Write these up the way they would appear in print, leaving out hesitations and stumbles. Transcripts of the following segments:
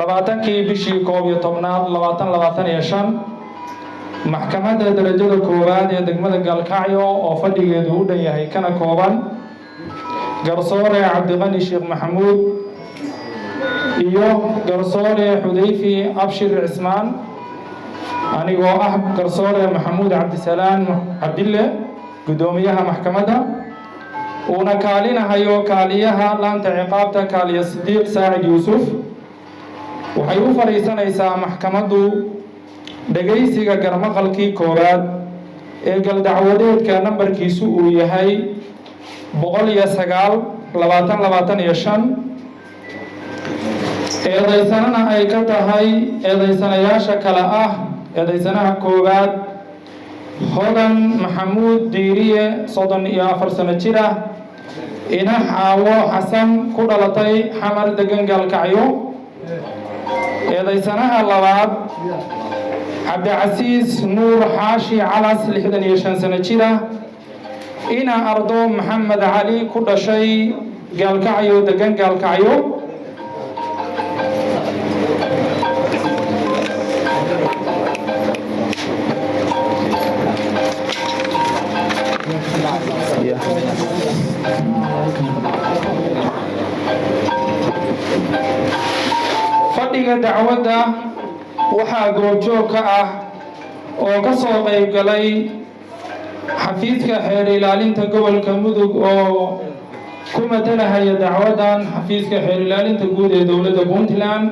labaatankii bishii 11aad 2025 maxkamadda darajada koowaad ee degmada Gaalkacyo oo fadhigeedu u dhan yahay kana kooban garsoore Cabdiqani Sheekh Maxamuud iyo garsoore Xudayfi Abshir Cismaan anigoo ah garsoore Maxamuud Cabdisalaan Cabdille gudoomiyaha maxkamadda una kaalinahayo kaaliyaha laanta ciqaabta kaaliya Sidiiq Saacid Yuusuf waxay u fariisanaysaa maxkamaddu dhageysiga garmaqalkii koowaad ee gal dacwadeedka nambarkiisu uu yahay 109/2025 eedaysanana ay ka tahay eedaysanayaasha kala ah eedaysanaha koowaad Hodan Maxamuud Diiriye 34 sano jir ah ina Xaawo Xasan ku dhalatay xamar degan Gaalkacyo eedaysanaha labaad Cabdicasiis Nuur Xaashi Calas 65 sano jir ah ina Ardo Maxamed Cali ku dhashay Gaalkacyo degan Gaalkacyo fadhiga dacwadda waxaa goobjoog ka ah oo ka soo qayb galay xafiiska xeer ilaalinta gobolka Mudug oo ku matalaya dacwadan xafiiska xeer ilaalinta guud ee dowladda Puntland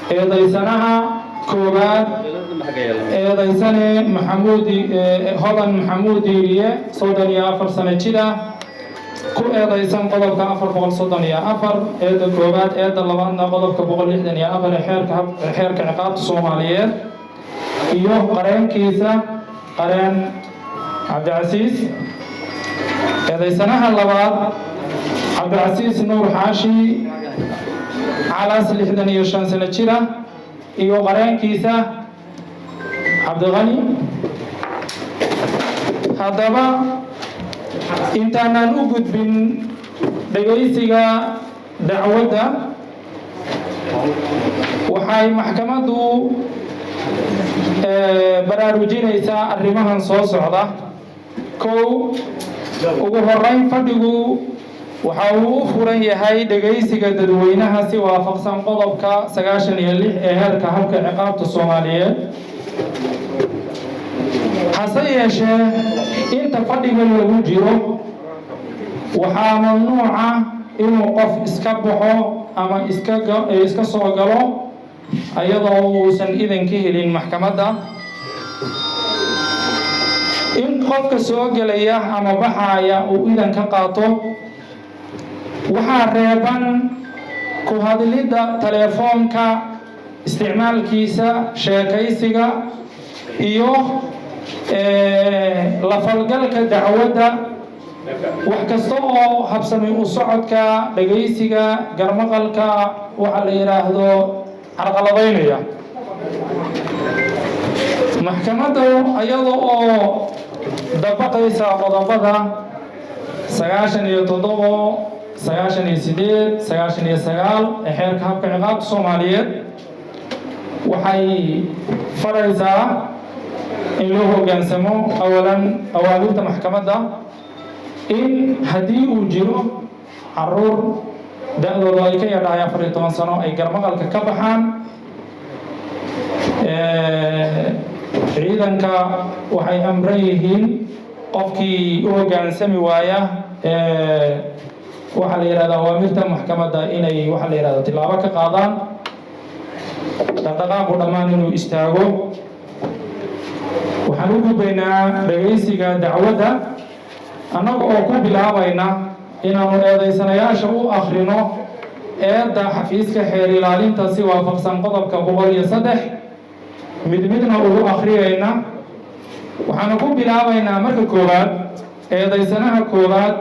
eedaysanaha koowaad eedaysane Hodan Maxamuud Diiriye 34 sano jir ah ku eedaysan qodobka 434 eeda koowaad eeda labaadna qodobka 164 ee xeerka ciqaabta Soomaaliyeed iyo qareenkiisa qareen Cabdicasiis eedaysanaha labaad Cabdicasiis Nuur Xaashi Calas 65 sano jir ah iyo qareenkiisa Cabdiqani haddaba intaanaan u gudbin dhageysiga dacwadda waxay maxkamaddu baraarujinaysaa arrimahan soo socda kow ugu horeyn fadhigu waxa uu u furan yahay dhageysiga dadweynaha si waafaqsan qodobka 96 ee heerka habka ciqaabta Soomaaliyeed hase yeeshee inta fadhiga lagu jiro waxaa mamnuuca inuu qof iska baxo ama iska soo galo ayadoo uusan idan ka helin maxkamadda in qofka soo galaya ama baxaya uu idan ka qaato waxaa reeban ku hadlidda telefoonka isticmaalkiisa sheekaysiga iyo la falgalka dacwadda wax kasta oo habsami u socodka dhageysiga garmaqalka waxa la yiraahdo carqaladaynaya maxkamadda iyadoo oo dabaqaysa qodobada 97 98 99 ee xeerka habka ciqaabta Soomaaliyeed waxay faraysaa in loo hoggaansamo awalan awaamirta maxkamadda in haddii uu jiro caruur da'doodu ay ka yadhahay 14 sano ay garmaqalka ka baxaan ciidanka waxay amran yihiin qofkii u hoggaansami waaya waxa la yiraahdaa awaamirta maxkamadda inay waxa la yiraahdo tilaabo ka qaadaan dhaqdhaqaaqu dhammaan inuu istaago waxaan u gudbaynaa dhageysiga dacwadda annaga oo ku bilaabayna inaanu eedaysanayaasha u akhrino eedda xafiiska xeer ilaalinta si waafaqsan qodobka 103 midna ugu akhriyayna waxaanu ku bilaabaynaa marka koowaad eedaysanaha koowaad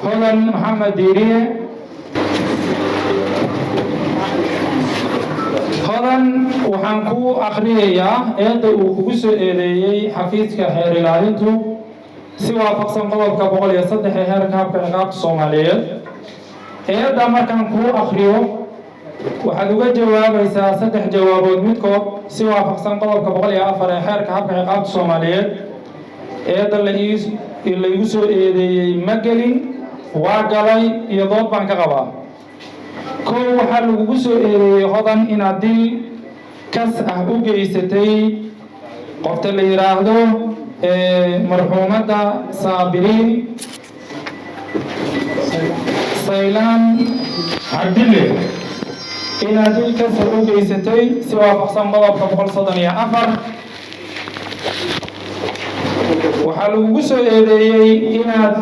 Hodan Maxamuud Diiriye hodan waxaan ku akhriyayaa eedda uu kugu soo eedeeyay xafiiska xeer ilaalintu si waafaqsan qodobka 103 ee heerka habka ciqaabta Soomaaliyeed eedda markaan ku akhriyo waxaad uga jawaabaysaa 3 jawaabood midkood si waafaqsan qodobka 104 ee xeerka habka ciqaabta Soomaaliyeed eeda la igu soo eedeeyay ma gelin waa galay iyo dood baan ka qabaa koow waxaa lagugu soo eedeeyay hodan inaad dil kas ah u geysatay qofta la yiraahdo marxuumada Saabiriin Saylaan Cabdille inaad dil kas u geysatay si waafaqsan qodobka 134 waxaa lagugu soo eedeeyay inaad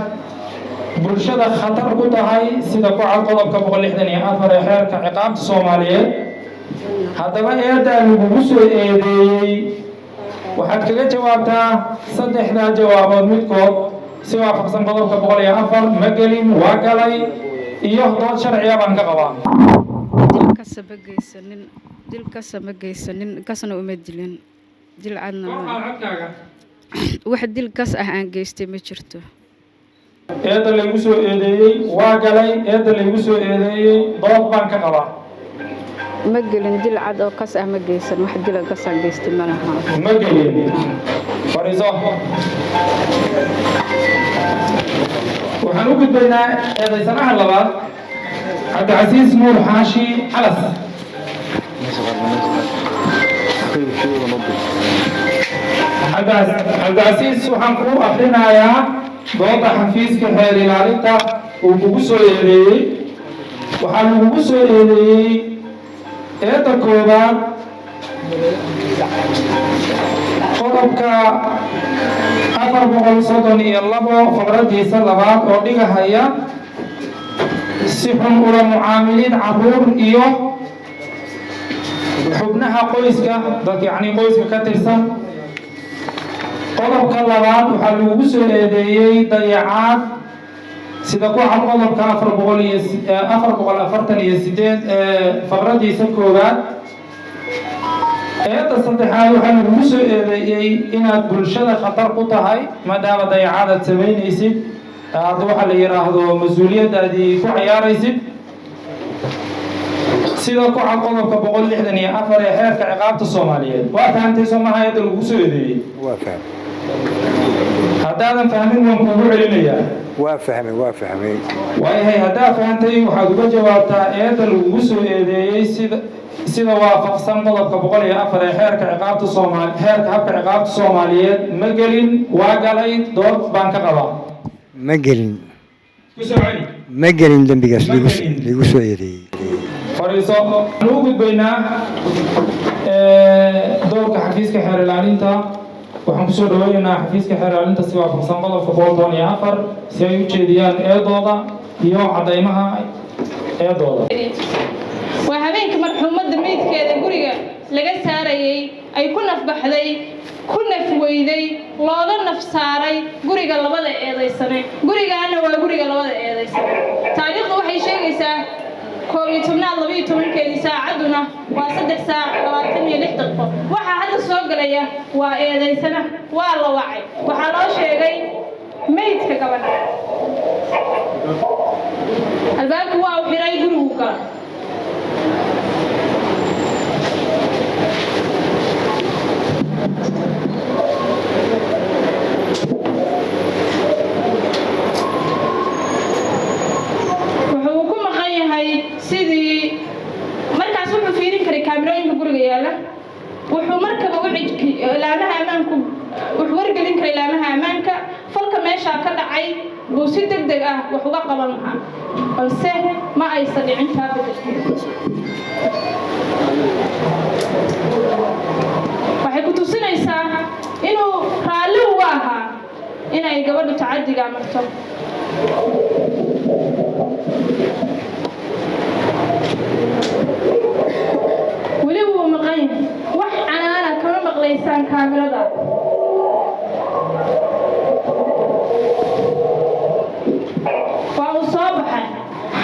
bulshada khatar ku tahay sida ku cad qodobka 164 ee xeerka ciqaabta Soomaaliyeed haddaba eedaa lagugu soo eedeeyay waxaad kaga jawaabtaa 3 jawaabood midkood si waafaqsan qodobka 104 ma gelin waa galay iyo dood sharciya baan ka qabaa dilka sabagaysanin kasna uma dilin dil cadna wax dil kas ah aan geystay ma jirto eeda lagu soo eedeeyay waa galay eeda lagu soo eedeeyay dood baan ka qabaa ma gelin dil cad oo kas ah ma geysan wax dil kas ah geystay ma laha ma gelin fariiso waxaan u gudbaynaa eedaysanaha labaad Cabdicasiis Nuur Xaashi Xalas Cabdicasiis waxaan ku akrinayaa dooda xafiiska xeer ilaalinta uu kugu soo eedeeyay waxaa lagugu soo eedeeyay eeda koobaad qodobka 432 fabradiisa labaad oo dhigahaya si xun ula mucaamilin caruur iyo xubnaha qoyska dad yacni qoyska ka tirsan qodobka labaad waxaa lagugu soo eedeeyay dayacaad sida ku cad qodobka 448 fabradiisa koowaad eeda saddexaad waxaa lagugu soo eedeeyay inaad bulshada khatar ku tahay maadaama dayacaadaad samaynaysid aad waxa la yiraahdo mas'uuliyadaadii ku ciyaaraysid sida ku cad qodobka 164 ee xeerka ciqaabta Soomaaliyeed waa fahamtay Soomaha eeda lagu soo eedeeyay waa faham haddaadan fahmin waan kugu celinayaa waa fahmay waayahay haddaa fahantay waxaad uga jawaabtaa eeda lagugu soo eedeeyay sida waafaqsan qodobka 104 ee xeerka ciqaabta Soomaaliyeed xeerka habka ciqaabta Soomaaliyeed ma gelin waa galay dood baan ka qabaa ma gelin dambigaas lagu soo eedeeyay fariiso waxaan u gudbaynaa doorka xafiiska xeer ilaalinta waxaan kusoo dhaweynaynaa xafiiska xeer ilaalinta si waafaqsan qodobka 104 si ay u jeediyaan eedooda iyo cadaymaha eedooda waa habeenkii marxuumadda meydkeeda guriga laga saarayay ay ku nafbaxday ku nafweyday looga naf saaray guriga labada eedaysane gurigaana waa guriga labada eedaysane taariikhdu waxay sheegaysaa 12 saacaduna waa 3 saac 26 daqiiqo waxa hadda soo galaya waa eedaysana waa la wacay waxa loo sheegay meydka gabadha albaabku waa u xiray gurigu kala sidii markaas wuxuu fiirin karay kaamirooyinka guriga yaala wuxuu markaba ilaamaha ammaanku wuxuu wargelin karay ilaamaha ammaanka falka meesha ka dhacay uu si degdeg ah wax uga qaban lahaa balse ma aysan dhicin taa waxay ku tusinaysaa inuu raalli uga ahaa inay gabadhu tacadiga marto weli wuu maqan wax canaana kama maqlaysaan kaamirada waa uu soo baxay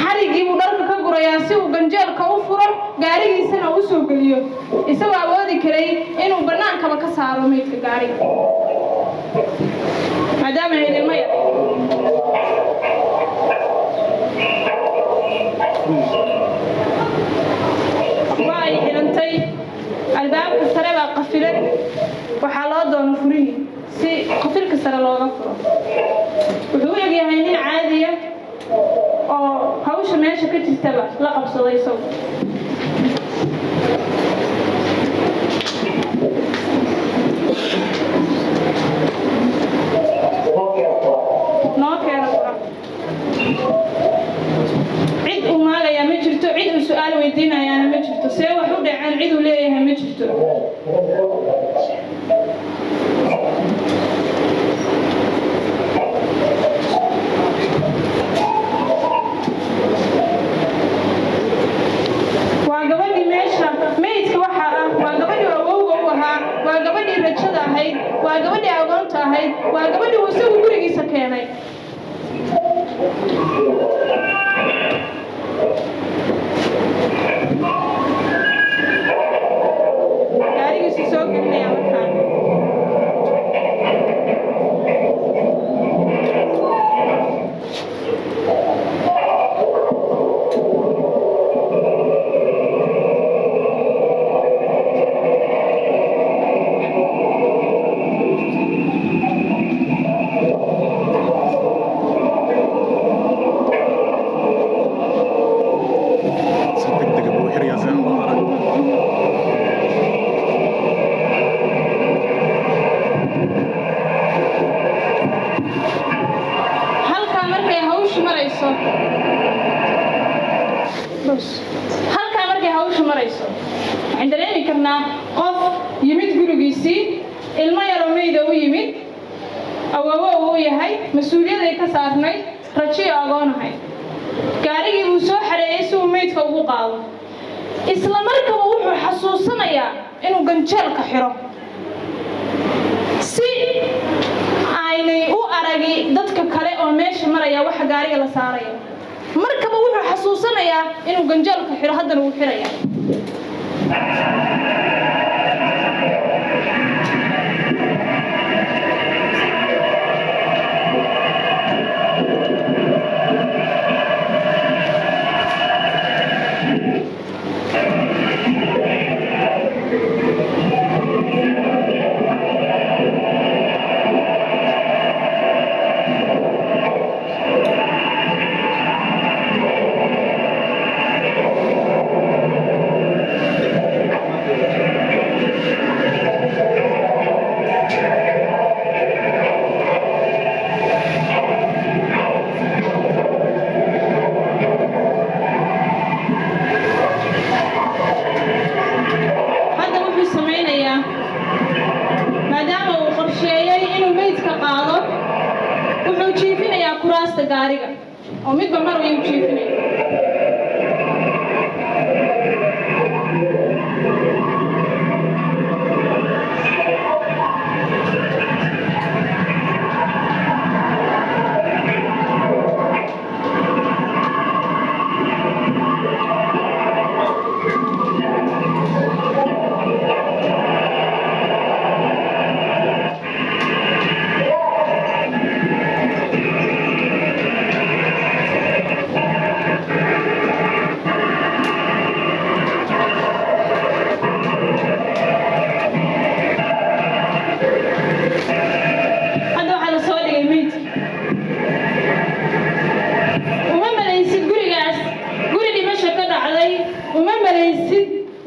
xarigii buu dharka ka gurayaa si uu ganjeelka u furo gaarigiisana u soo geliyo isagoo awoodi karay inuu bannaankaba ka saaro meydka gaariga maadaama ay ilmo yar furo wuxuu u egyahay nin caadiya oo hawsha meesha ka jirtaba la qabsaday isagu noo keena qura cid uu maagaya ma jirto cid uu su'aal weydiinayaana ma jirto see wax u dhaceen cid uu leeyahay ma jirto waa gabadhii meesha meydka waxa ah waa gabadhii awowga u ahaa waa gabadhii rajada ahayd waa gabadhii agoonta ahayd waa gabadhii uu isagu gurigiisa keenay gaarigiisu soo gelinaya markaan halkaa markay hawshu marayso waxaan dareemi karnaa qof yimid gurigiisii ilmo yaroo meyda u yimid awoowo uu yahay mas-uuliyaday ka saarnayd rajiyo agoonahay gaarigii uu soo xareeyey si uu meydka ugu qaado isla markaba wuxuu xasuusanayaa inuu ganjeelka xiro si aynay u aragi dadka kale oo meesha maraya waxa gaariga la saaraya markaba wuxuu xasuusanayaa inuu ganjeelka xiro haddana uu xiraya kuraasta gaariga oo midba mar way u jiifinay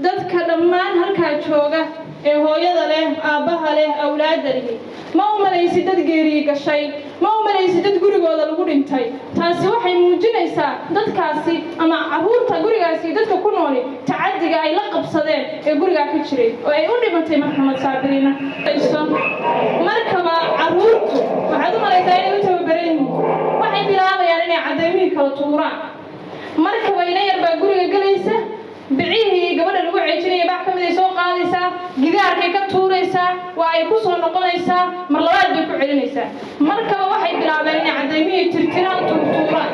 dadka dhammaan halkaa jooga ee hooyada leh aabbaha leh awlaadda leh ma u malaysid dad geeriye gashay ma u malaysid dad gurigooda lagu dhintay taasi waxay muujinaysaa dadkaasi ama carruurta gurigaasi dadka ku nooli tacadiga ay la qabsadeen ee gurigaa ka jiray oo ay u dhimatay maxamed saabiriina markaba carruurtu waxaad u malaysaa inay u tababaran yihiin waxay bilaabayaan inay caddaymihii kala tuuraan markaba ina yar baa guriga gelaysa bicihii gabadha lagu ceejinaya bax kamid ay soo qaadaysaa gidaarkay ka tuuraysaa waa ay ku soo noqonaysaa mar labaad bay ku celinaysaa markaba waxay bilaabeen inay caddaymihii tirtiraan tuurtuuraan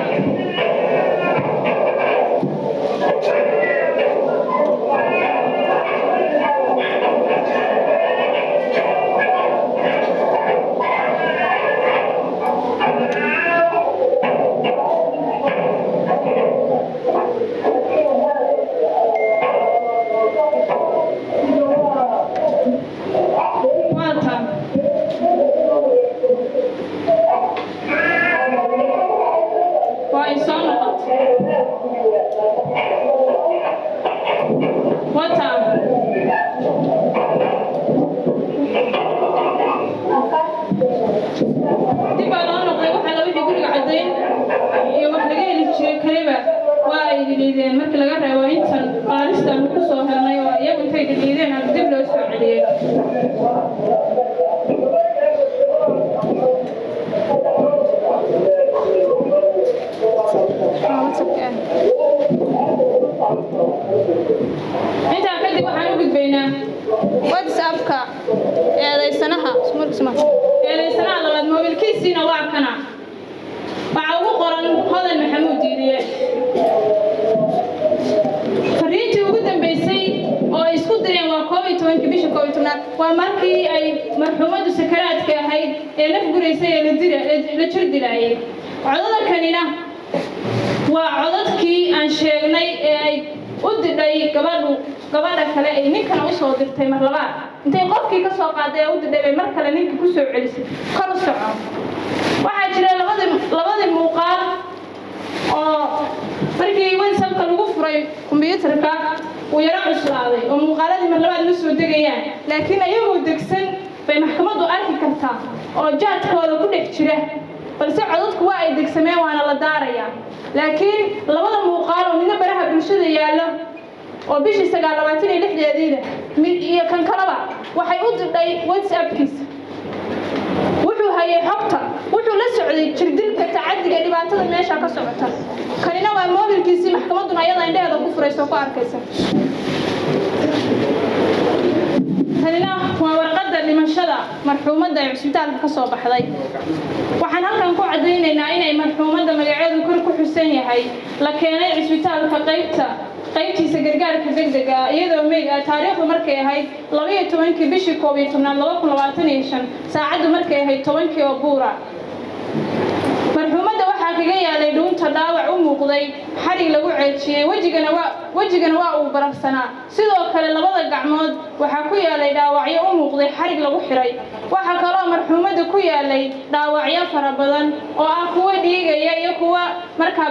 وتا دي بقى لو نقول waxa la wixii guriga cadeyn iyo wax laga heli jiray kaliba waa ay diideen markii laga reebo intan qaarista aan ku soo helnay oo iyagu intay diideen aan dib loo soo celiyay inta kadib waxaan u gudbaynaa WhatsApp-ka eedaysanaha labaad mobilkiisina waa kana waxa ugu qoran Hodan Maxamuud Diiriye fariintii ugu dambeysay oo ay isku direen waa 12 bisha 12 waa markii ay marxuumadu sakaraadka ahayd ee naf gureysay ee la jir dilaayay codada kanina waa codadkii aan sheegnay ee ay u diday gabadha kale ay ninkana u soo dirtay mar labaad intay qofkii ka soo qaaday u diday mar kale ninka ku soo celisay kor soco waxa jira labadii muuqaal oo markii WhatsApp-ka lagu furay kombiyuutarka uu yara cuslaaday oo muuqaaladii mar labaad la soo degayaan laakiin ayagoo degsan bay maxkamaddu arki kartaa oo jaadkooda ku dhex jira balse codadku waa ay degsameen waana la daarayaa laakiin labada muuqaal oo midna baraha bulshada yaalo oo bishii 26 mid iyo kan kalaba waxay u diday WhatsApp-kiisa wuxuu hayay xogta wuxuu la socday jirdilka tacadiga dhibaatada meesha ka socota kanina waa mobilkiisii maxkamaduna ayada indheeda ku furayso ku arkaysa kanina waa warqadda dhimashada marxuumadda ee isbitaalka ka soo baxday waxaan halkan ku cadeynaynaa inay marxuumadda magaceedu kor ku xusan yahay la keenay isbitaalka qaybtiisa gargaarka degdega iyadoo taariikhdu markay ahayd 12 bishii 2025 saacadu markay ahayd 10 oo buura marxuumadda waxaa kaga yaalay dhuunta dhaawac u muuqday xarig lagu ceejiyay wajigana waa uu bararsanaa sidoo kale labada gacmood waxaa ku yaalay dhaawacyo u muuqday xarig lagu xiray waxa kaloo marxuumadda ku yaalay dhaawacyo fara badan oo ah kuwa dhiigaya iyo kuwa markaa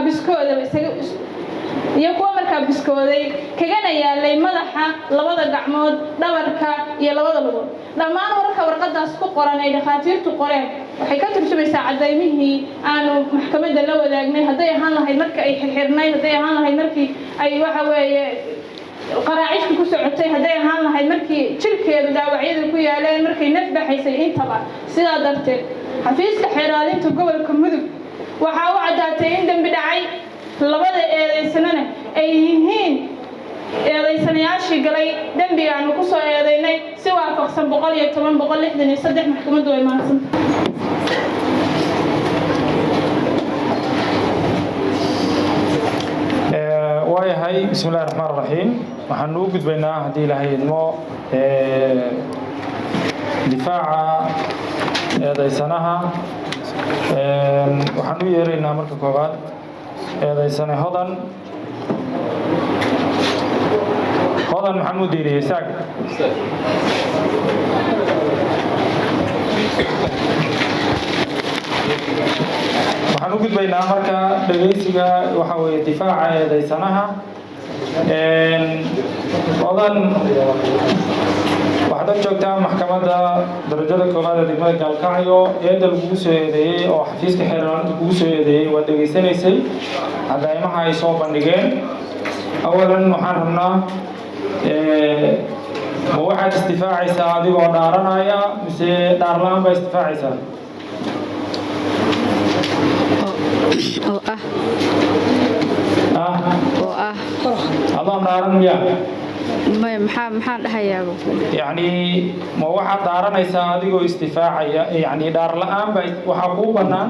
biskooday kagana yaalay madaxa labada gacmood dhabarka iyo labada lugood dhammaan warqadaas ku qoran ay dhakhaatiirtu qoreen waxay ka turjumaysaa cadaymihii aanu maxkamadda la wadaagnay hadday ahaan lahayd markii ay xirxirnay hadday ahaan lahayd markii ay waxa weeye qaraacishku ku socotay hadday ahaan lahayd markii jirkeedu dhaawacyadu ku yaaleen markay naf baxaysay intaba sidaa darteed xafiiska xeeraalinta gobolka Mudug waxa uu cadaatay in dambi dhacay labada eedaysanana ay yihiin eedaysanayaashii galay dambiga aanu ku soo eedaynay si waafaqsan 110 maxkamaddu ay maansan waayahay bismillaahir rahmaanir rahiim waxaan u gudbaynaa hadii ilaahay idmo difaaca eedaysanaha waxaan u yeeraynaa marka koobaad eedaysane Hodan Maxamuud Diiriye saag waxaan u gudbaynaa marka dhageysiga waxa weeye difaaca eedaysanaha Hodan waxaad joogtaa maxkamadda darajada koowaad ee degmada Gaalkacyo eedda lagu soo eedeeyay oo xafiiska xeeraalinta lagu soo eedeeyay waa dhageysanaysay cadaymaha ay soo bandhigeen awalan waxaan rabnaa ma waxaad istifaacaysaa adigoo dhaaranaya mise dhaar la'aan baa istifaacaysaa adoo dhaaran miya maxaan dhahayaa يعني ما واحد دارنا يساعد يجو استفاعية يعني دار الآن وحقوق بنان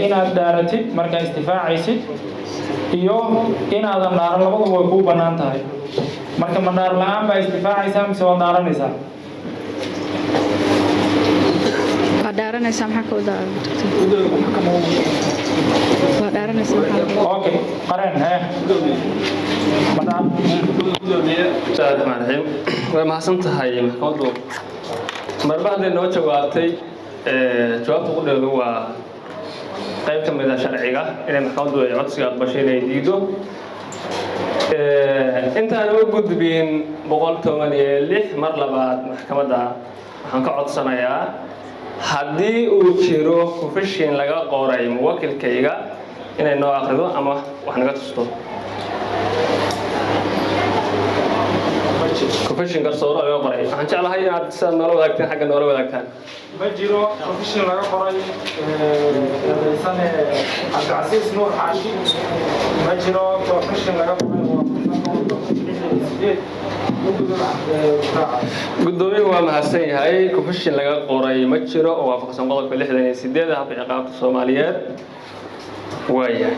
إن دارتي مركز استفاعي سد يوم إن هذا دار لبض وحقوق بنان تاعي مركز من دار الآن باستفاعي سام سوى دارنا يساعد دارنا يسام حكوا دارنا يسام أوكي قرن ها way mahadsan tahay maxkamaddu marba hadday noo jawaabtay jawaabta ugu dheedu waa qayb ka mid ah sharciga inay maxkamaddu ay codsiga aqbashay inay diido intaan u gudbin 186 mar labaad maxkamadda waxaan ka codsanayaa haddii uu jiro confession laga qoray muwakkilkayga inay noo akhrido ama wax naga tusto confession garsooro laga qoray waxaan jeclahay inaad sidaad noola wadaagtaan xagga noola wadaagtaan ma jiro confession laga qoray eedaysane cabdicasiis nuur xaashi ma jiro confession laga qoray gudoomiyaha waa mahadsan yahay confession laga qoray ma jiro oo waafaqsan qodobka 68 habka ciqaabta Soomaaliyeed waayahay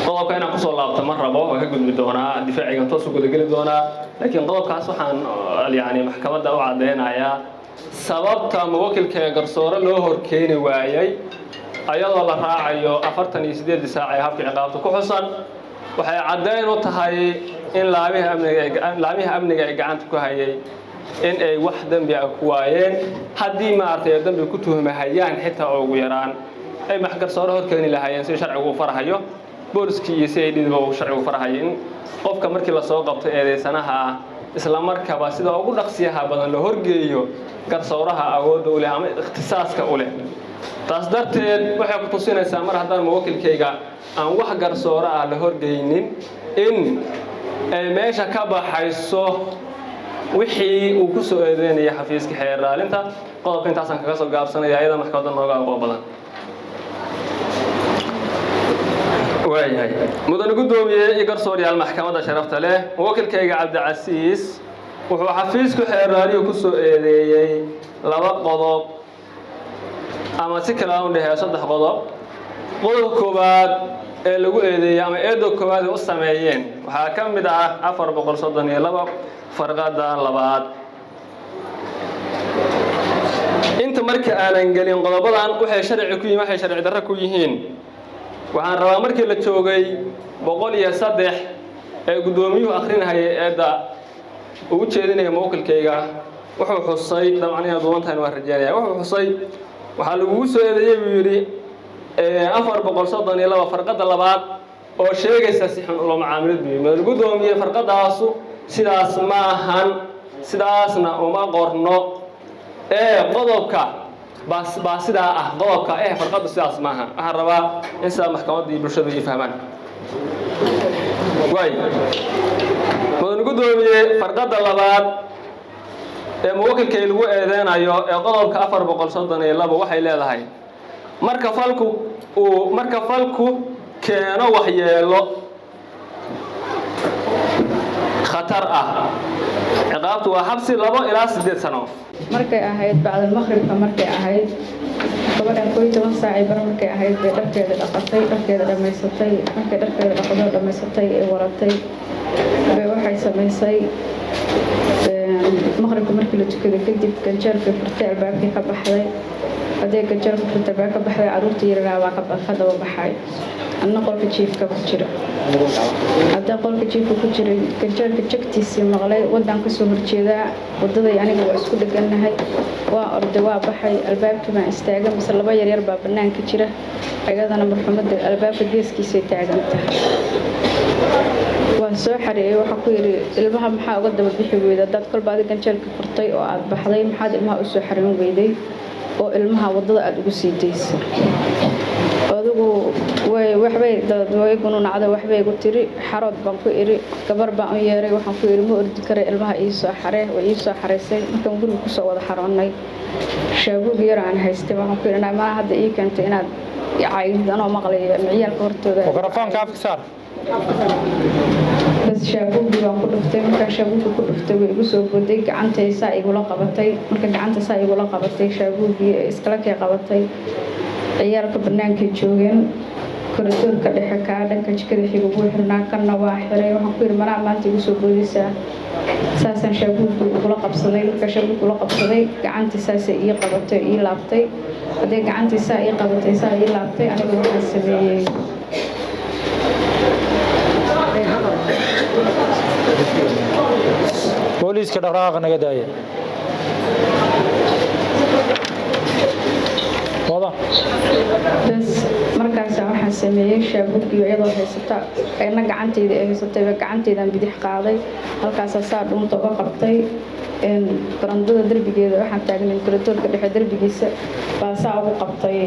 qodobka inaan kusoo laabto ma rabo waa ka gudbi doonaa difaacigan toos u gudageli doonaa laakiin qodobkaas waxaan yani maxkamadda u cadeynayaa sababta muwakkilka garsoore loo horkeeni waayay ayadoo la raacayo 48 saac ee habka ciqaabta ku xusan waxay cadeyn u tahay in laamiha amniga ay gacanta ku hayay in ay wax dambi ah ku waayeen haddii maartay dambi ku tuhmahayaan xitaa ugu yaraan ay maxgarsoore horkeeni lahaayeen si sharcigu u farahayo booliskii iyo CID-da uu sharcigu farahayo in qofka markii la soo qabto eedeysanaha isla markaaba sida ugu dhaqsiyaha badan la horgeeyo garsooraha awoodda u leh ama ikhtisaaska u leh taas darteed waxay ku tusinaysaa mar haddaan muwakkilkayga aan wax garsoore ah la horgeynin in ay meesha ka baxayso wixii uu ku soo eedeynaya xafiiska xeer ilaalinta qodobka intaasaan kaga soo gaabsanaya ayada maxkamadda nooga aqoon badan waayahay mudane gudoomiye iyo garsooryaal maxkamadda sharafta leh muwakkilkayga cabdicasiis wuxuu xafiisku xeer ilaaliyo ku soo eedeeyay 2 qodob ama si kala u dhahay 3 qodob qodobka koowaad ee lagu eedeeyay ama eedo koowaad u sameeyeen waxa ka mid ah 432 farqada labaad inta marka aanan galin qodobadan waxay sharci darro ku yihiin waxaan rabaa markii la joogay 103 ee gudoomiyuhu akhrinayay eeda ugu jeedinaya muwakkilkayga wuxuu xusay dabcan doontaan waa rajaynaya wuxuu xusay waxa lagu soo eedeeyay buu yiri 432 farqada labaad oo sheegaysa si xun loo macaamilad buu gudoomiye farqadaasu sidaas ma ahan sidaasna uma qorno qodobka baa sidaa ah qodobka farqadu sidaas ma aha waxaan rabaa in sida maxkamadda iyo bulshadu ay fahmaan way mudane gudoomiye farqada labaad ee muwakkilkay lagu eedeynayo ee qodobka 432 waxay leedahay marka falku keeno waxyeelo khatar ah ciqaabtu waa xabsi 2 ilaa 8 sano markay ahayd bacda maqribka markay ahayd gabadhan 12 saac bar markay ahayd bay dharkeeda dhaqatay dharkeeda dhameysatay markay dharkeeda dhaqdo dhameysatay ee waratay bay waxay sameysay maqribka markii la tukaday kadib ganjeelka furtay albaabkii ka baxday hadee ganjeelka furtay baa ka baxday caruurta yaraa waa ka daba baxay anna qolka jiifka ku jira hadda qolka jiifka ku jira ganjeelka jagtiisii maqlay wadan ka soo horjeedaa wadada aniga waa isku dhaganahay waa orday waa baxay albaabkii baan istaagay mise 2 yar baa banaanka jira ayadana marxumadda albaabka geeskiisa taagan tahay waan soo xareeyay waxa ku yiri ilmaha maxaa uga daba bixi weeyda dad kolba adiga ganjeelka furtay oo aad baxday maxaad ilmaha u soo xareyn weeyday oo ilmaha wadada aad ugu sii deysay adigu waxbay dadway gununacada waxbay igu tiri xarood baan ku iri gabar baan u yeeray waxaan ku iri ma ordi karay ilmaha ii soo xaree way ii soo xareysay markaan guriga ku soo wada xaroonay shaabuug yar aan haystay waxaan ku iri ma hadda ii keentay inaad caayid anoo maqlay miciyaalka hortooda mikrofoonka afka saar bas shaabuug baan ku dhuftay markaan shaabuug ku dhuftay way igu soo boday gacantaysa igula qabatay marka gacantaysa igula qabatay shaabuugii iskala kee qabatay ciyaalka banaanka joogeen koridorka dhexe ka dhanka jikada xiga ugu xirnaa kana waa xiray waxaan ku yiri maraa maanta igu soo boodaysaa saasan shaabuugii igula qabsaday marka shaabuugii igula qabsaday gacantiisa ii qabatay ii laabtay hadee gacantiisa ii qabatay saa ii laabtay aniga waxaan sameeyay booliiska dhaqdhaqaaqa naga daaya wada bas markaas waxaan sameeyey shaabuugii iyadoo haysata ayna gacantayda ay haysatay gacantaydaan bidix qaaday halkaas saa dhuunta uga qabtay barandada darbigeeda waxaan taagnay koritoorka dhexe darbigiisa baa saa ugu qabtay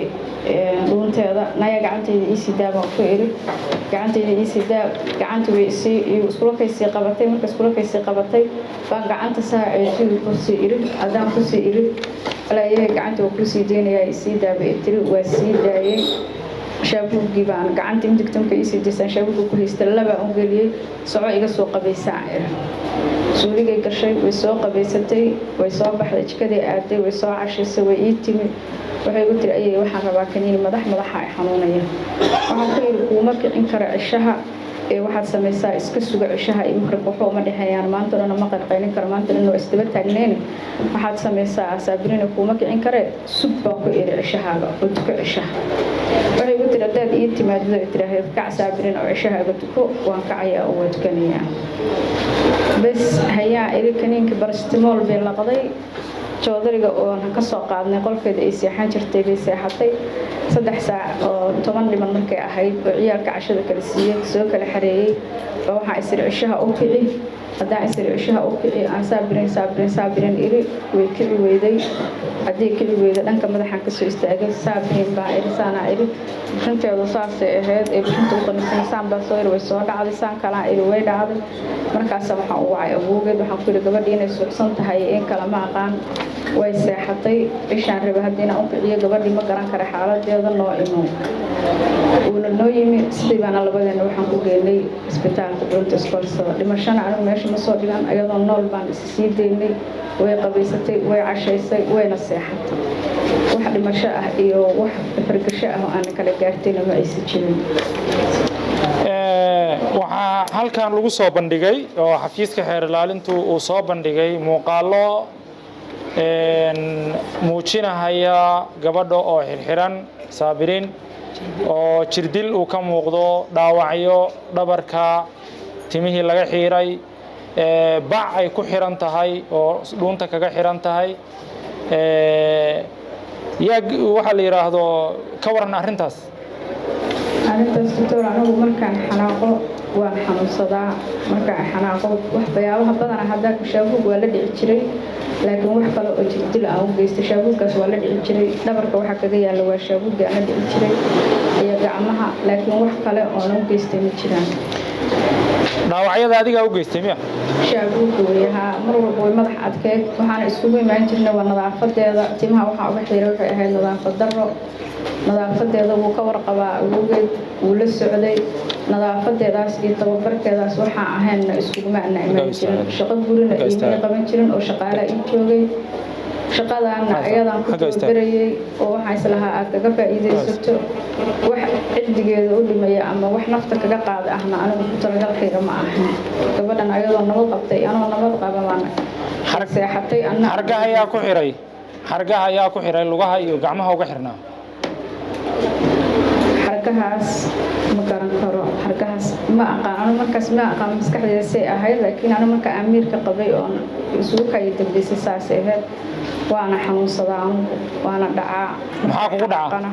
dhuunteeda naya gacantayda ii sii daabaan ku iri gacantayda ii sii daab gacanta way iskula kaysii qabatay marka iskula kaysii qabatay baan gacanta saa ay sidii kusii iri haddaan kusii iri alaayahay gacanta waa kusii deynayaa isii daaba tiri waa sii daayay shaabuugii baan gacanta indigtamka ii sii daysaan shaabuugga ku haysta labaa u geliyey soco iga soo qabaysaan iri suuligay gashay way soo qabaysatay way soo baxday jikadii aaday way soo cashaysay way ii timi waxay igu tiri ayay waxaan rabaa kaniini madaxa ay xanuunaya waxaan ku yidhi kuuma kicin kara cishaha waxaad samaysaa iska suga cishaha iyo maqribka waxba uma dhexeeyaan maanta dhan ma qarqaynin karo maanta dhan waa isdaba taagneen waxaad samaysaa saabirina kuuma kicin kare sug baan ku iri cishahaaga oo tuko cishaha waxay igu tiri haddaad ii timaadida ay tidhaahdeed kac saabirin oo cishahaaga tuko waan kacayaa oo waa tukanayaa bas hayaa iri kaniinka barastimool bay laqday joodariga oo ka soo qaadnay qolkeeda ay seexan jirtay bay seexatay 3 saac oo 10 dhiman markay ahayd oo ciyaalka cashada kala siiyay soo kala xareeyay waxa isir cishaha u kici hadaa isir cishaha u kici aan saabirin iri way kici weyday hadii kici weyda dhanka madaxan ka soo istaagay saabirin baa iri saana iri runteedu saasay ahayd ee runtu qanisan saamba soo iri way soo dhacday saan kala iri way dhacday markaas waxaan u wacay awoogeed waxaan ku iri gabadhii inay suuxsan tahay in kala ma aqaan way seexatay ishaan raba hadina u kiciyo gabadhii ma garan kara xaaladeeda noo imo uuna noo yimi sidii baan labadeena waxaan ku geynay isbitaalka Dowladda Isboolsada dhimashana anigu meesha ma soo dhigan ayadoo nool baan sii deynay way qabaysatay way cashaysay wayna seexatay wax dhimasho ah iyo wax fargasho ah oo aan kala gaartayna ma aysan jirin waxaa halkan lagu soo bandhigay oo xafiiska xeer ilaalintu uu soo bandhigay muuqaalo muujinaya gabadha oo xirxiran saabirin oo jirdil uu ka muuqdo dhaawacyo dhabarka timihii laga xiiray bac ay ku xiran tahay oo dhuunta kaga xiran tahay waxa la yiraahdo ka waran arrintaas doctor anigu markaan xanaaqo waan xanuunsadaa markaan xanaaqo wax bayaabaha badan hadda shaabuug waa la dhici jiray laakiin wax kale oo jirdil aan u geystay shaabuuggaas waa la dhici jiray dhabarka waxa kaga yaala waa shaabuugga aan la dhici jiray iyo gacmaha laakiin wax kale oo aan u geystay ma jiraan dhaawacyada adiga u geystay miya shaabuugga weeyaha mar walba way madax adkeed waxaan isugu imaan jirnay waa nadaafadeeda timaha waxa uga xiray waxay ahayd nadaafad darro nadaafadeeda wuu ka warqabaa awoogeed wuu la socday nadaafadeedaas iyo tababarkeedaas waxaa ahayn iskuguma ana imaan jirin shaqo gurina iyo qaban jirin oo shaqaale ii joogay shaqadaana ayadaan ku tababarayay oo waxaan islahaa aad kaga faa'iidaysato wax ciddigeeda u dhimaya ama wax nafta kaga qaada ahna anigu ku talagalkayga ma ahan gabadhan ayadoo nabad qabtay anoo nabad qaba baan seexatay anna xargaha ayaa ku xiray lugaha iyo gacmaha uga xirnaa xargahaas ma garan karo xargahaas ma aqaan markaas ma aqaan maskaxdeeda say ahayd laakiin anigu marka amiirka qabay oo isugu kay dambeysay saas ahayd waana xanuunsadaa waana dhacaa maxaa kugu dhacaa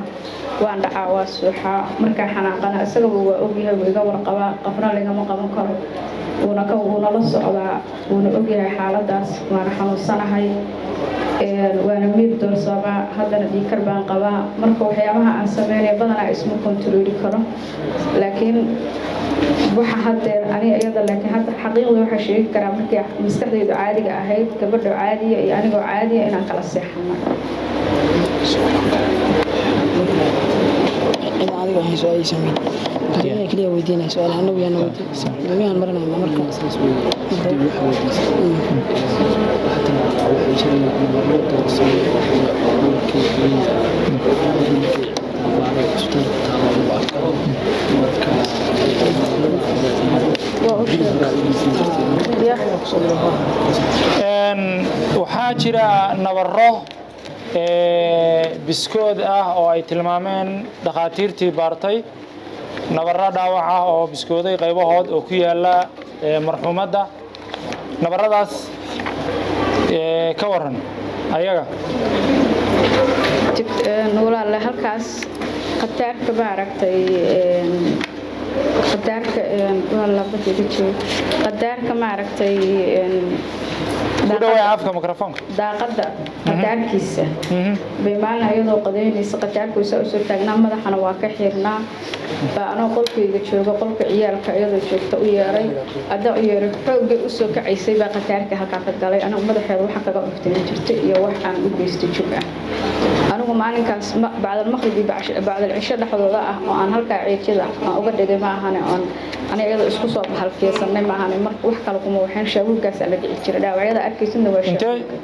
waan dhacaa waa suuxaa markaa xanaaqana isaga waa ogyahay wuu iga warqabaa qafna lagama qaban karo wuuna la socdaa wuuna ogyahay xaaladaas waana xanuunsanahay waana miir doorsabaa haddana dhiikar baan qabaa marka waxyaabaha aan sameynay badanaa isma kontrooli karo laakiin waxa hadeer aniga iyada laakiin hadda xaqiiqda waxaa sheegi karaa markii maskaxdaydu caadiga ahayd gabadha caadiya iyo anigoo caadiya inaan kala seexano adiga waxay su'aal sameeyay dadka kaliya weydiinay su'aal anagu yana weydiinay marnaa marka waxaa jira nabaro biskood ah oo ay tilmaameen dhaqaatiirtii baartay nabaro dhaawac ah oo biskooday qaybahood oo ku yaala marxuumadda nabaradaas ka waran ayaga walaal halkaas qataarka ma aragtay qataarka wala badii jiro qataarka ma aragtay kudawaa afka mikrofoonka daaqada qataarkiisa beemaan ayadoo qadeynaysa qataarkiisa oo soo taagnaa madaxana waa ka xirnaa baano qolkayga jooga qolka ciyaalka ayadoo joogta u yeeray ada u yeeray xoogay u soo kacaysay baa qataarka halka ka galay anigu madaxeeda waxa kaga dhuftay jirtay iyo wax aan u geystay jug ah anigu maalinkaas bacda maqribii bacda cisho dhaxdooda ah oo aan halka ciidada aan uga dhigay ma ahan aan iyada isku soo halkeesanay ma ahan marka wax kale kuma waxaan shaabugaas la dhici jiray dhaawacyada arkaysan waa shaabuga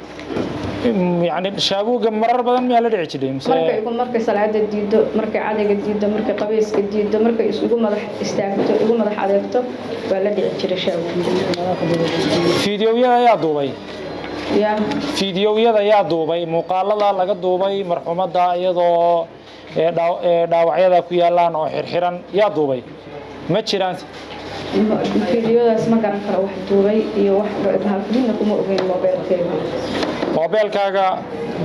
يعني شابوغا مرر بدن ما لا dhici jiray markay salaada diido markay cadayga diido markay qabayska diido markay isugu madax istaagto ugu madax adeegto waa la dhici jiray shaabuga fiidiyowyada ayaa duubay ya fiidiyowyada ayaa duubay muuqaalada laga duubay marxuumada iyadoo dhaawacyada ku yaalaan oo xirxiran yaa duubay ma jiraan fiidiyoodaas ma garan karo wax duubay iyo wax halkina kuma ogeyn mobilkaaga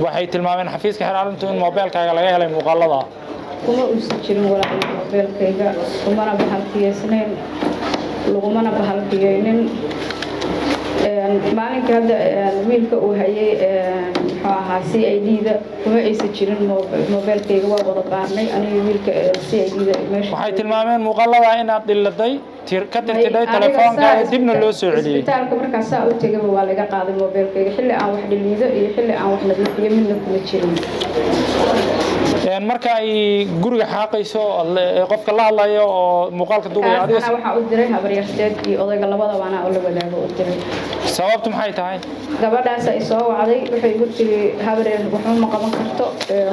waxay tilmaameen xafiiska xiraalintu in mobilkaaga laga helay muuqaalada kuma uusan jirin walaa mobilkayga kumana bahalkiyeysnayn lagumana bahalkiyeynin maalinka hadda wiilka uu hayay muxuu ahaa CID-da kuma aysan jirin mobilkayga waa wada qaarnay aniga wiilka CID-da meesha waxay tilmaameen muuqaalada inaad dhiladay ka tirtiday telefoonka dibna loo soo celiyay isbitaalka markaas u tagay waa laga qaaday mobilkayga xilli aan wax dhiliido iyo xilli aan wax nadiifiyo midna kuma jirin marka ay guriga xaaqayso qofka la hadlayo oo muuqaalka duubaya adiga waxa u diray habaryarteed iyo odayga labadaba ana la wadaago u diray sababtu maxay tahay gabadhaas ay soo wacday waxay igu tiri habaryar waxba ma qaban karto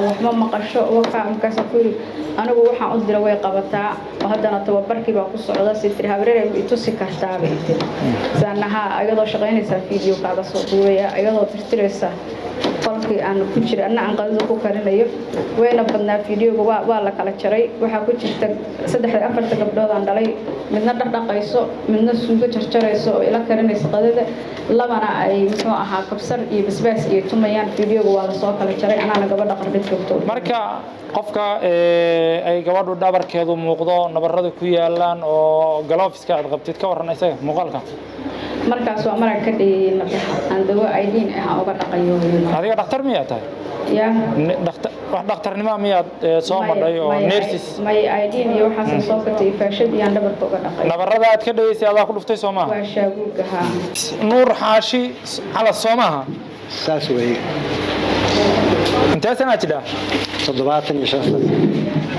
waxba ma qasho waxa markaas ku yiri anigu waxaan u diray way qabataa oo haddana tababarkii baa ku socda si tiri habaryar ay tusi kartaa bay tiri saanaha ayadoo shaqaynaysa video kaaga soo duubaya ayadoo tirtiraysa qolkii aan ku jira aan qadada ku karinayo wayna badnaa fiidiyooga waa la kala jaray waxa ku jirta 3-4 gabdhood aan dhalay midna dhaqayso midna suugo jarjarayso oo ila karinayso qadada labana ay muxuu ahaa kabsar iyo basbaas iyo tumayaan fiidiyooga waa la soo kala jaray anaana gabadha qardhid joogto marka qofka ay gabadhu dhabarkeedu muuqdo nabarrada ku yaalaan oo galoofiska aad qabtid ka waran isaga muuqaalka markaas waa marag ka dhigay aan dawo aydin ah uga dhaqayo adiga dhakhtar miyaa tahay ya wax dhakhtarnimo miyaad soo madhay oo nurses may aydin iyo waxa soo katay faashad iyo dhabarka uga dhaqay nabarrada aad ka dhaysay aad ku dhuftay Soomaa waa shaabuga ha nuur xaashi ala Soomaa saas weey inta sana jida 75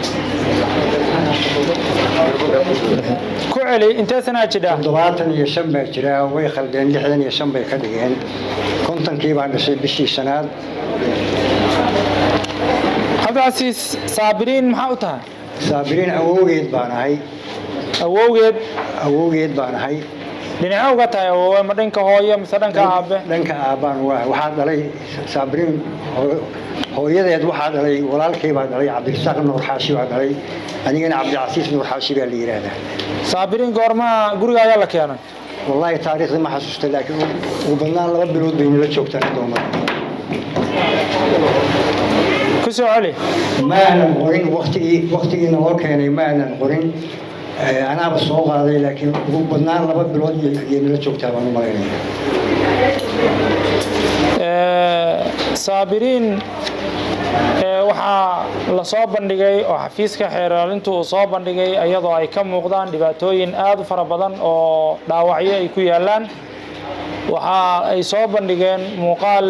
ku celi inta sana jida 75 baa jira way khaldeen 65 bay ka dhigeen kontonkii baan dhashay bishii shanaad hadaasi saabiriin maxaa u tahay saabiriin awowgeed baan ahay baan ahay dhinaca uga tahay oo ma dhanka hooyo mise dhanka aabe dhanka aabaan waxa dhalay saabiriin hooyadeed waxa dhalay walaalkay baa dhalay Cabdirasaaq Nuur Xaashi baa dhalay anigana Cabdicasiis Nuur Xaashi baa la yiraahdaa saabiriin goorma guriga ayaa la keenay wallahi taariikhda ma xasuusta laakiin ugu badnaan 2 bilood bay nala joogtaan doomada ku soo celi ma aanan qorin waqtigii noo keenay ma aanan qorin أنا بسوق هذا لكن بدنا لبض بلود ينلا شوكتها بانو مرينا صابرين waxaa la soo bandhigay oo xafiiska xeeraalintu uu soo bandhigay iyadoo ay ka muuqdaan dhibaatooyin aad u fara badan oo dhaawacyo ay ku yaalaan waxa ay soo bandhigeen muuqaal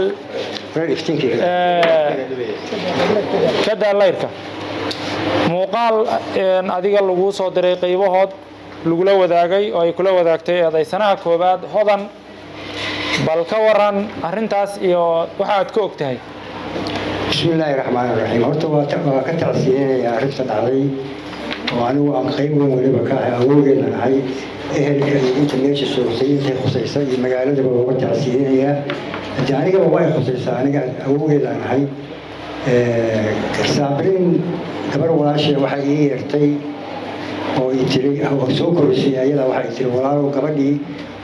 kada leyrka muuqaal adiga lagu soo diray qaybahood lagu la wadaagay oo ay kula wadaagtay eedaysanaha koobaad hodan bal ka waran arintaas iyo waxa aad ka ogtahay bismillaahir rahmaanir rahiim horta waa ka tacsiinaya arinta dhacday oo anigu aan qayb weyn waliba ka ahay awoogeena ahay ehelka inta meesha soo sayintay khusaysa iyo magaalada waa tacsiinaya aniga waa khusaysa aniga awoogeena ahay saabiriin gabar walaashay waxay ii yeertay oo ay tiri oo soo korisay ayada waxay tiri walaalow gabadhii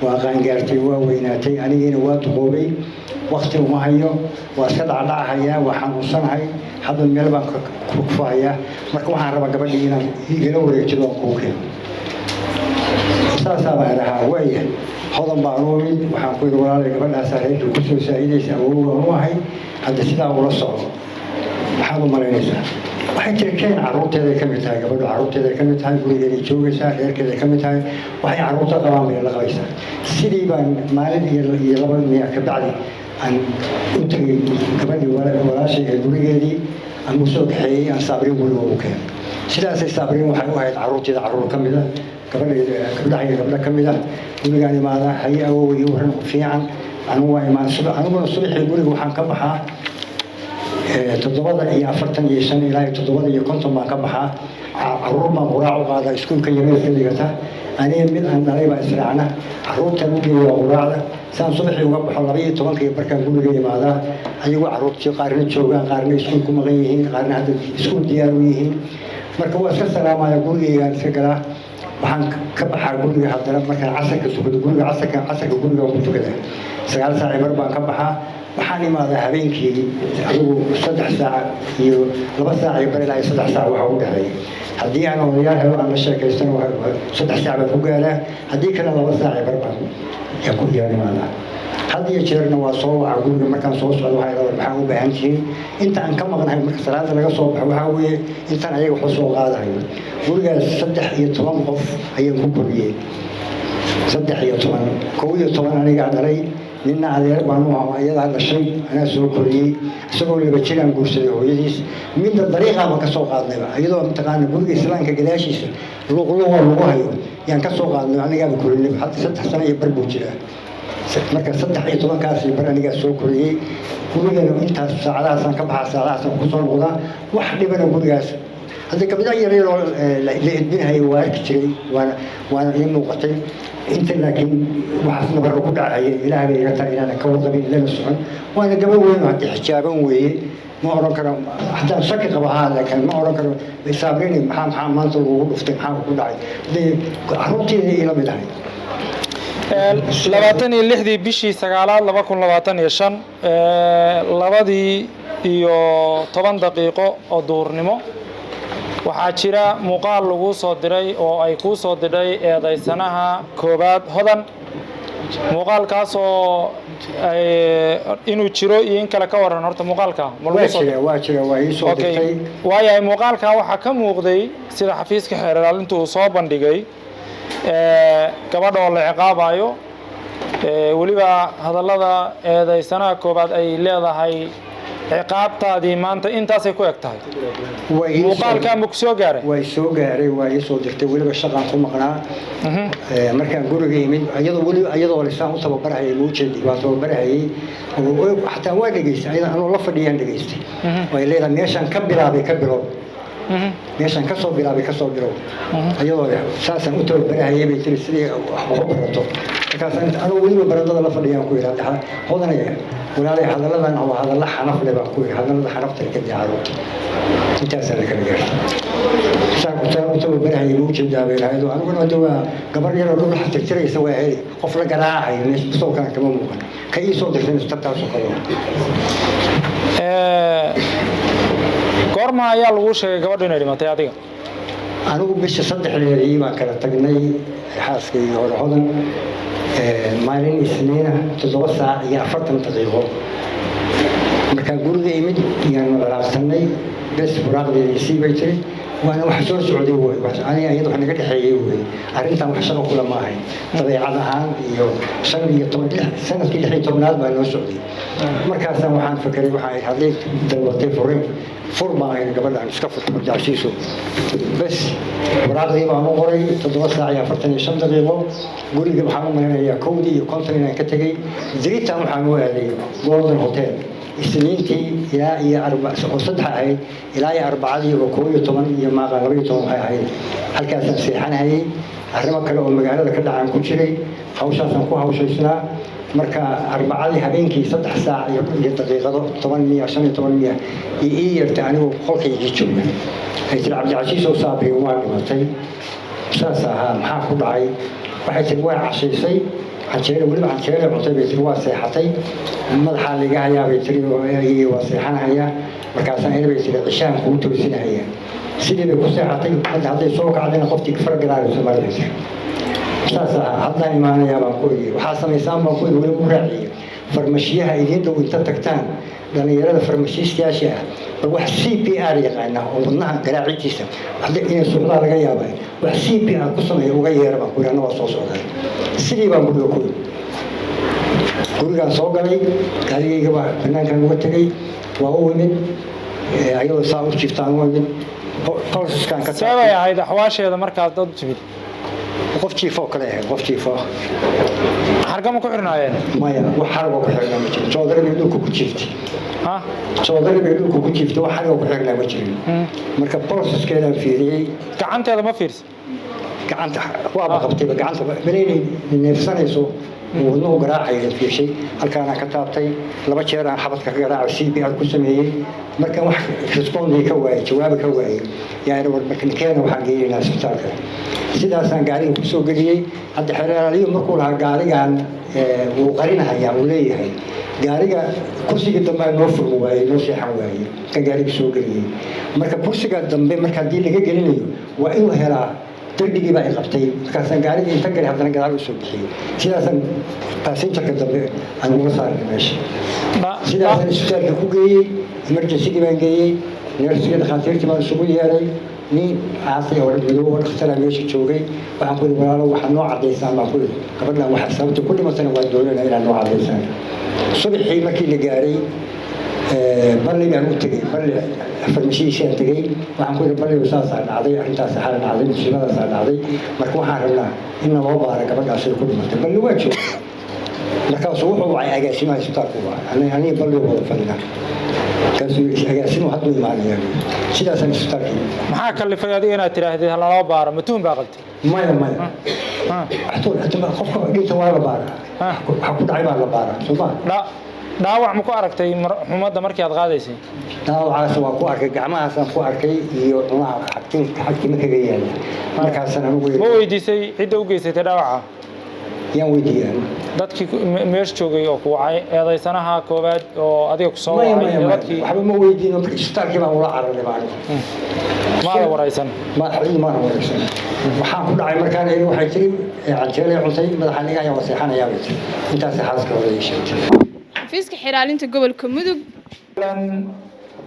waa qaangaartay waa weynaatay anigiina waa duqoobay waqti uma hayo waa iska dhacdhacahayaa waa xanuunsanahay hadda meel baan ku kufahayaa marka waxaan rabaa gabadhii inaan igala wareejido oo kuu keeno saasaa baan dhahaa waaya hodan baan u imid waxaan ku yidhi walaalay gabadhaasaa reerka ku soo saa'idaysa awow baan u ahay hadda sidaa ula socdo maxaad u malaynaysaa waxay tiri keen carruurteeday ka mid tahay gabadhu carruurteeday ka mid tahay gurigeeday joogaysaa reerkeeday ka mid tahay waxay carruurta qabaan bay la qabaysaa sidii baan maalin iyo laba miya ka bacdi aan u tegay gabadhii walaashay ee gurigeedii aan u soo kaxeeyey aan saabriin guriga ugu keenay sidaasay saabriin waxay u ahayd carruurteeda carruur ka mid ah gabdhaha iyo gabdho ka mid ah gurigaan imaadaa haye awow iyo waran fiican anugu waa imaan aniguna subaxii guriga waxaan ka baxaa 7:45 ilaa 7:50 baan ka baxaa carruur baan quraac u qaadaa iskuulka yareedka dhigata aniga mid aan dhalay baa israacna carruurtan u geeyo waa quraacda saan subaxii uga baxo 12 barkaan guriga imaadaa ayagoo carruurtii qaarna joogaan qaarna iskuul ku maqan yihiin qaarna hadda iskuul diyaar u yihiin marka waa iska salaamaya gurigaygaan iska galaa waxaan ka baxaa guriga haddana markaan casarka tukado guriga casarka guriga ku tukada 9 saac bar baan ka baxaa waxaan imaadaa habeenkii adigu 3 saac iyo 2 saac bar ilaa 3 saac waxa u dhaxeeya haddii aan odayaal helo aan la sheekaystana 3 saac baan ku gaaraa haddii kale 2 saac bar baan ku imaadaa had iyo jeerna waa soo waca guriga markaan soo socdo waxay rabaan maxaa u baahan tihiin inta aan ka maqnahay marka salaada laga soo baxo waxaa weeye intaan ayaga wax soo qaadayo gurigaas 13 qof ayaan ku koriyey 11 aniga dhalay ninna adeer baan u ahaa ayadaa dhashay anaa soo koriyey isagoo laba jiraan guursaday hooyadiis midda dariiqaaba ka soo qaadnayba iyadoo mataqaana guriga islaamka gadaashiisa luuqluuqa lagu hayo yaan ka soo qaadnay anigaaba korinay hadda 3 sano iyo bar buu jiraa marka 13 kaas bar anigaa soo koriyey gurigana intaas saacadahaasaan ka baxaa saacadahaasaan ku soo noqdaa wax dhibana gurigaas hadda gabdhaha yaryaroo la edbinahaya waa arki jiray waana ii muuqatay inta laakiin waxaas nabarro ku dhacaya ilaah bay iga tahay inaana ka warqabin ilana socon waana gabadh weyn oo haddii xijaaban weeye ma oran karo haddaan shaki qaba haa laakiin ma oran karo saabrini maxaa maanta lagugu dhuftay maxaa ku dhacay dee carruurteeda ila mid ahay 26 bishii 9aad 2025 2:10 daqiiqo oo duurnimo waxaa jira muuqaal lagu soo diray oo ay ku soo diray eedaysanaha koobaad hodan muuqaalkaas oo inuu jiro iyo in kale ka waran horta muuqaalka waa jira waa ii soo dirtay waayahay muuqaalka waxaa ka muuqday sida xafiiska xeer ilaalinta uu soo bandhigay gabadha oo la ciqaabayo weliba hadallada eedaysanaha koobaad ay leedahay ciqaabtaadii maanta intaasay ku eg tahay muuqaalkaa ma ku soo gaaray way soo gaaray waa ii soo dirtay weliba shaqaan ku maqnaa markaan guriga imid iyadoo lisaan u tababarahayay muujeedi waa tababarahayay xataa waa dhegaystay ayada anoo la fadhiyaan dhegaystay way leedahay meeshaan ka bilaabay ka bilow meeshaan ka soo bilaabay ka soo bilow iyadoo saasaan u tababarahayay bay tiri sidii wax u barato markaasaan anoo weliba baradada la fadhiyaan ku yidhaa hodanaya walaalay hadalladan oo hadalla xanaf leh baan ku yidhi hadallada xanafta ka diyaaro intaasaa la kala gaartay saa u tababarahayay buu ujeedaa bay lahayd oo aniguna de waa gabar yaroo dhul tirtiraysa waa heli qof la garaacayo meesha sawirkana kama muuqan ka ii soo dirtay istabtaasoo kale goorma ayaa lagu sheegay gabadhu inay dhimatay adiga anigu bisha 3 baan kala tagnay xaaskayga hore hodan maalin isniina 7 saac iyo 40 daqiiqo markaan guriga imid iyaan walaaqsanay bes buraaqdeedii bay tiri waana wax soo socday way aniga iyada wax naga dhaxeeyay way arrintan wax shaqo kula ma ahayn dabeecad ahaan iyo 15 sanadkii 16aad baa noo socday markaasaan waxaan fikiray waxa ay hadlay dalbatay furma ay gabadhan iska furto jaasiiso bes buraaqdii baan u qoray 7 saac iyo 45 daqiiqo guriga waxaan u maleynayaa 1 iyo 50 inaan ka tagay ziritaan waxaan u aaday Golden Hotel isniintii ilaa iyo 4 ahayd ilaa iyo 4 iyo 11 iyo maaqa 12 waxay ahayd halkaasaan seexanayay arrimo kale oo magaalada ka dhacaan ku jiray hawshaasaan ku hawshaysnaa marka 4 habeenkii 3 saac iyo daqiiqado 15 ii yartay anigu qolkayga jooga ay tiri Cabdi Casiis oo saabay waa dhimatay saas ahaa maxaa ku dhacay waxay tiri waa cashaysay canjeere weliba canjeere cuntay bay tiri waa seexatay madaxaa liga hayaa bay tiri waa seexanahayaa markaasaan ina bay tiri cishaan kuu toosinahaya sidii bay ku seexatay hadday soo kacdayna qoftii faragaraarayso marday tiri saas ahaa haddaan imaanayaa baan ku yidhi waxaa samaysaan baan ku yidhi weli u raaciye farmashiyaha idiin dhow inta tagtaan dhalinyarada farmashiistayaasha ah bal wax CPR yaqaana oo wadnaha garaacidiisa inay suuqdaa laga yaabay wax CPR ku sameeya uga yeera baan ku yidhi waa soo socday sidii baan guriga ku yidhi gurigaan soo galay gaarigayga baa banaankan uga tegay waa u imid ayadoo saa u jiftaan u imid bolsiskaan ka sabay ahayd axwaasheeda markaad dad jibid qof jiifo kale ahayd qof jiifo hargama ku xirnaayeen maya wax xargo ku xirnaa ma jirin joodari bay dhulka ku jiiftay ha joodari bay dhulka ku jiiftay wax xargo ku xirnaa ma jirin marka bolsiskeedaan fiiriyey gacanteeda ma fiirsan gacanta waaba qabtayba gacanta baleynay neefsanayso wadnuhu garaacaya fiirshay halkaana ka taabtay laba jeer aan xabadka ka garaaco CPR ku sameeyey markaan wax responde ka waayay jawaabi ka waayay yaani markaan waxaan geeynaa isbitaalka sidaasaan gaariga ku soo geliyey hadda xeeraaliyo markuu lahaa gaarigan wuu qarinahayaa uu leeyahay gaariga kursiga dambe noo furmo waayey noo seexan waayey kan gaariga soo geliyey marka kursiga dambe marka haddii laga gelinayo waa inuu helaa degdegii baa i qabtay markaasaan gaarigii inta galay haddana gadaal u soo bixiyey sidaasaan baasenjarka dambe aan uga saarnay meesha sidaasaan isbitaalka ku geeyey emergencygii baan geeyey neersiga dhakhaatiirtii baan isugu yeeray nin caasay oo madow oo dhakhtaraa meesha joogay waxaan ku yidhi walaalo waxaa noo caddaysaan baan ku yidhi gabadhan waxa sababta ku dhimatana waa doonana inaad noo caddaysaan subaxii markii la gaaray balli baan u tegey balli farmashiishaan tegey waxaan ku yidhi balligu saasaa dhacday arrintaas xala dhacday musiibadaasaa dhacday marka waxaan rabnaa in naloo baara gabadhaasay ku dhimatay balli waa joogay markaasuu wuxuu wacay agaasimaha isbitaalku wacay aniga balligu wada fadhina kaasuu agaasimuhu hadduu imaanayaa sidaasaan isbitaalkii maxaa kalifay adiga inaad tidhaahdid haloo baaro matuun baa qaltay maya qofka dhinta waa la baara waxa ku dhacay baa la baara sooma dhaawac ma ku aragtay xumadda markii aad qaadaysay dhaawacaas waa ku arkay gacmahaasaan ku arkay iyo cunaha xagtima kaga yaala markaasaan anugu ma weydiisay cidda u geysatay dhaawaca yaan weydiiyaan dadkii meesha joogay oo ku wacay eedaysanaha koowaad oo adiga ku soo wacay dadkii waxba ma weydiino isbitaalkii baan ula cararay baan maada waraysan madaxdii maana waraysan waxaan ku dhacay markaan eegi waxay tiri canjeelay cuntay madaxa niga ayaa waseexanayaa bay tiri intaasay xaaska hore ii sheegtay xafiiska xiraalinta gobolka mudug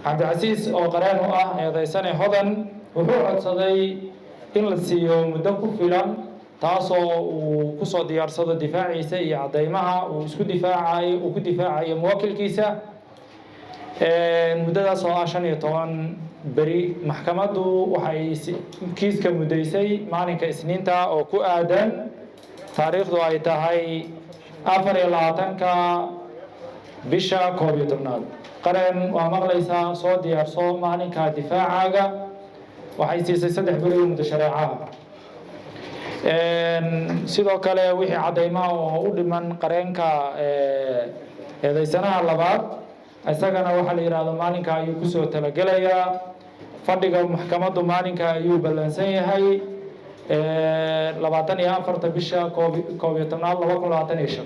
cabdicasiis oo qareen u ah eedaysane hodan wuxuu codsaday in la siiyo muddo ku filan taasoo uu ku soo diyaarsado difaaciisa iyo cadeymaha uu isku difaacayo uu ku difaacayo muwakkilkiisa muddadaas oo ah 15 beri maxkamaddu waxay kiiska muddaysay maalinka isniinta oo ku aadan taariikhdu ay tahay 24-ka bisha 11aad qareen waa maqlaysaa soo diyaarso maalinka difaacaaga waxay siisay 3 beri muddo shareecaha sidoo kale wixii cadeymaha oo u dhiman qareenka eedaysanaha labaad isagana waxaa la yidhaahdo maalinka ayuu kusoo talagelayaa fadhiga maxkamaddu maalinka ayuu ballansan yahay 24 bisha 11 2025